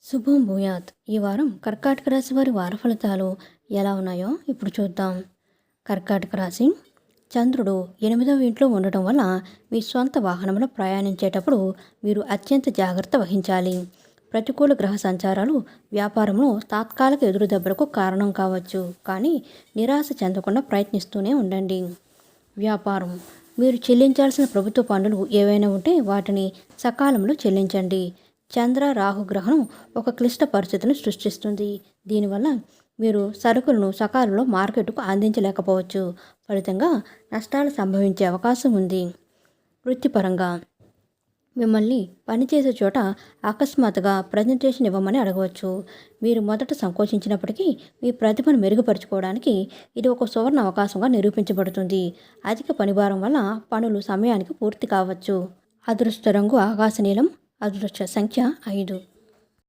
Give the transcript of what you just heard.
శుభం భూయాత్. ఈ వారం కర్కాటక రాశి వారి వార ఫలితాలు ఎలా ఉన్నాయో ఇప్పుడు చూద్దాం. కర్కాటక రాశి. చంద్రుడు 8వ ఇంట్లో ఉండటం వల్ల మీ సొంత వాహనంలో ప్రయాణించేటప్పుడు మీరు అత్యంత జాగ్రత్త వహించాలి. ప్రతికూల గ్రహ సంచారాలు వ్యాపారంలో తాత్కాలిక ఎదురుదెబ్బలకు కారణం కావచ్చు, కానీ నిరాశ చెందకుండా ప్రయత్నిస్తూనే ఉండండి. వ్యాపారం. మీరు చెల్లించాల్సిన ప్రభుత్వ పన్నులు ఏవైనా ఉంటే వాటిని సకాలంలో చెల్లించండి. చంద్ర రాహు గ్రహణం ఒక క్లిష్ట పరిస్థితిని సృష్టిస్తుంది. దీనివల్ల మీరు సరుకులను సకాలంలో మార్కెట్కు అందించలేకపోవచ్చు. ఫలితంగా నష్టాలు సంభవించే అవకాశం ఉంది. వృత్తిపరంగా మిమ్మల్ని పనిచేసే చోట అకస్మాత్తుగా ప్రజెంటేషన్ ఇవ్వమని అడగవచ్చు. మీరు మొదట సంకోచించినప్పటికీ మీ ప్రతిభను మెరుగుపరుచుకోవడానికి ఇది ఒక సువర్ణ అవకాశంగా నిరూపించబడుతుంది. అధిక పనిభారం వల్ల పనులు సమయానికి పూర్తి కావచ్చు. అదృష్ట రంగు ఆకాశ నీలం. అదృష్ట సంఖ్య 5.